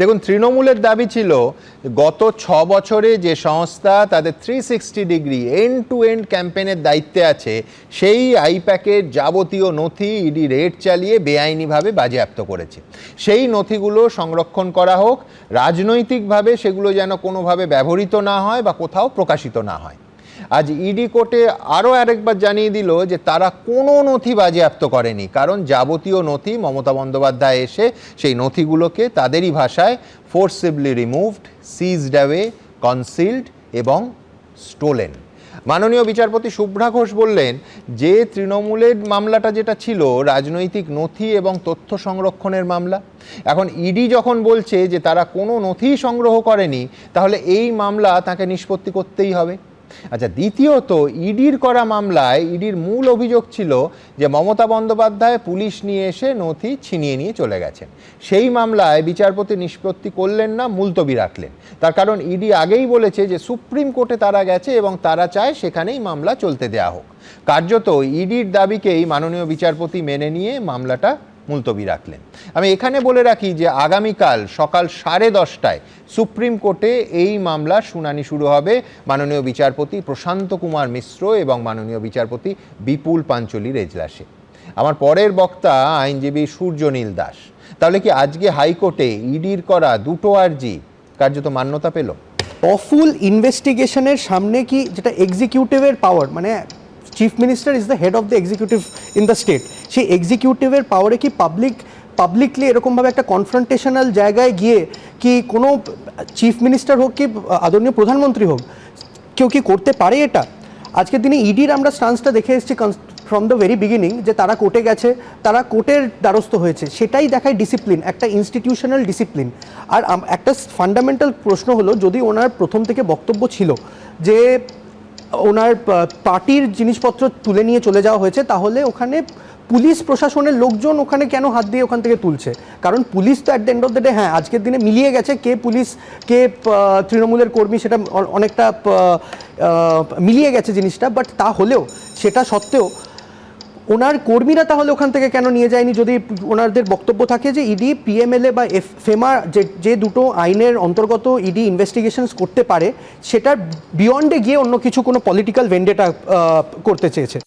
দেখুন, তৃণমূলের দাবি ছিল গত 6 বছরে যে সংস্থা তাদের 360 ডিগ্রি এন্ড টু এন্ড ক্যাম্পেনের দায়িত্বে আছে, সেই আইপ্যাকের যাবতীয় নথি ইডি রেড চালিয়ে বেআইনিভাবে বাজেয়াপ্ত করেছে। সেই নথিগুলো সংরক্ষণ করা হোক, রাজনৈতিকভাবে সেগুলো যেন কোনোভাবে ব্যবহৃত না হয় বা কোথাও প্রকাশিত না হয়। আজ ইডি কোর্টে আরও আরেকবার জানিয়ে দিল যে তারা কোনো নথি বাজেয়াপ্ত করেনি, কারণ যাবতীয় নথি মমতা বন্দ্যোপাধ্যায় এসে সেই নথিগুলোকে তাদেরই ভাষায় ফোর্সিবলি রিমুভড, সিজড অ্যাওয়ে, কনসিলড এবং স্টোলেন। মাননীয় বিচারপতি শুভ্রা ঘোষ বললেন যে তৃণমূলের মামলাটা যেটা ছিল রাজনৈতিক নথি এবং তথ্য সংরক্ষণের মামলা, এখন ইডি যখন বলছে যে তারা কোনো নথি সংগ্রহ করেনি, তাহলে এই মামলা তাকে নিষ্পত্তি করতেই হবে। আচ্ছা, দ্বিতীয়ত, ইডির করা মামলায় ইডির মূল অভিযোগ ছিল যে মমতা বন্দ্যোপাধ্যায় পুলিশ নিয়ে এসে নথি ছিনিয়ে নিয়ে চলে গেছেন। সেই মামলায় বিচারপতি নিষ্পত্তি করলেন না, মুলতবি রাখলেন। তার কারণ ইডি আগেই বলেছে যে সুপ্রিম কোর্টে তারা গেছে এবং তারা চায় সেখানেই মামলা চলতে দেয়া হোক। কার্যত ইডির দাবিকেই মাননীয় বিচারপতি মেনে নিয়ে মামলাটা মুলতবি রাখলেন। আমি এখানে বলে রাখি যে আগামীকাল সকাল 10:30টায় সুপ্রিম কোর্টে এই মামলার শুনানি শুরু হবে মাননীয় বিচারপতি প্রশান্ত কুমার মিশ্র এবং মাননীয় বিচারপতি বিপুল পাঞ্চলির এজলাসে। আমার পরের বক্তা আইনজীবী সূর্যনীল দাস। তাহলে কি আজকে হাইকোর্টে ইডির করা দুটো আর্জি কার্যত মান্যতা পেল? অফুল ইনভেস্টিগেশনের সামনে কি যেটা এক্সিকিউটিভের পাওয়ার, মানে chief minister is the head of the executive in the state, সেই এক্সিকিউটিভের পাওয়ারে কি পাবলিকলি এরকমভাবে একটা কনফ্রন্টেশনাল জায়গায় গিয়ে কি কোনো চিফ মিনিস্টার হোক কি আদরণীয় প্রধানমন্ত্রী হোক, কেউ কি করতে পারে এটা? আজকের দিনে ইডির আমরা স্টান্সটা দেখে এসেছি ফ্রম দ্য ভেরি বিগিনিং, যে তারা কোর্টে গেছে, তারা কোর্টের দ্বারস্থ হয়েছে, সেটাই দেখায় ডিসিপ্লিন, একটা ইনস্টিটিউশনাল ডিসিপ্লিন। আর একটা ফান্ডামেন্টাল প্রশ্ন হলো, যদি ওনার প্রথম থেকে বক্তব্য ছিল যে ওনার পার্টির জিনিসপত্র তুলে নিয়ে চলে যাওয়া হয়েছে, তাহলে ওখানে পুলিশ প্রশাসনের লোকজন ওখানে কেন হাত দিয়ে ওখান থেকে তুলছে? কারণ পুলিশ তো at the end of the day, হ্যাঁ আজকের দিনে মিলিয়ে গেছে কে পুলিশ কে তৃণমূলের কর্মী, সেটা অনেকটা মিলিয়ে গেছে জিনিসটা, বাট তা হলেও সেটা সত্ত্বেও ওনার কর্মীরা তাহলে ওখান থেকে কেন নিয়ে যায়নি? যদি ওনাদের বক্তব্য থাকে যে ইডি পিএমএলএ বা ফেমা যে দুটো আইনের অন্তর্গত ইডি ইনভেস্টিগেশনস করতে পারে, সেটার বিয়ন্ডে গিয়ে অন্য কিছু কোনো পলিটিক্যাল ভেন্ডেটা করতে চেয়েছে।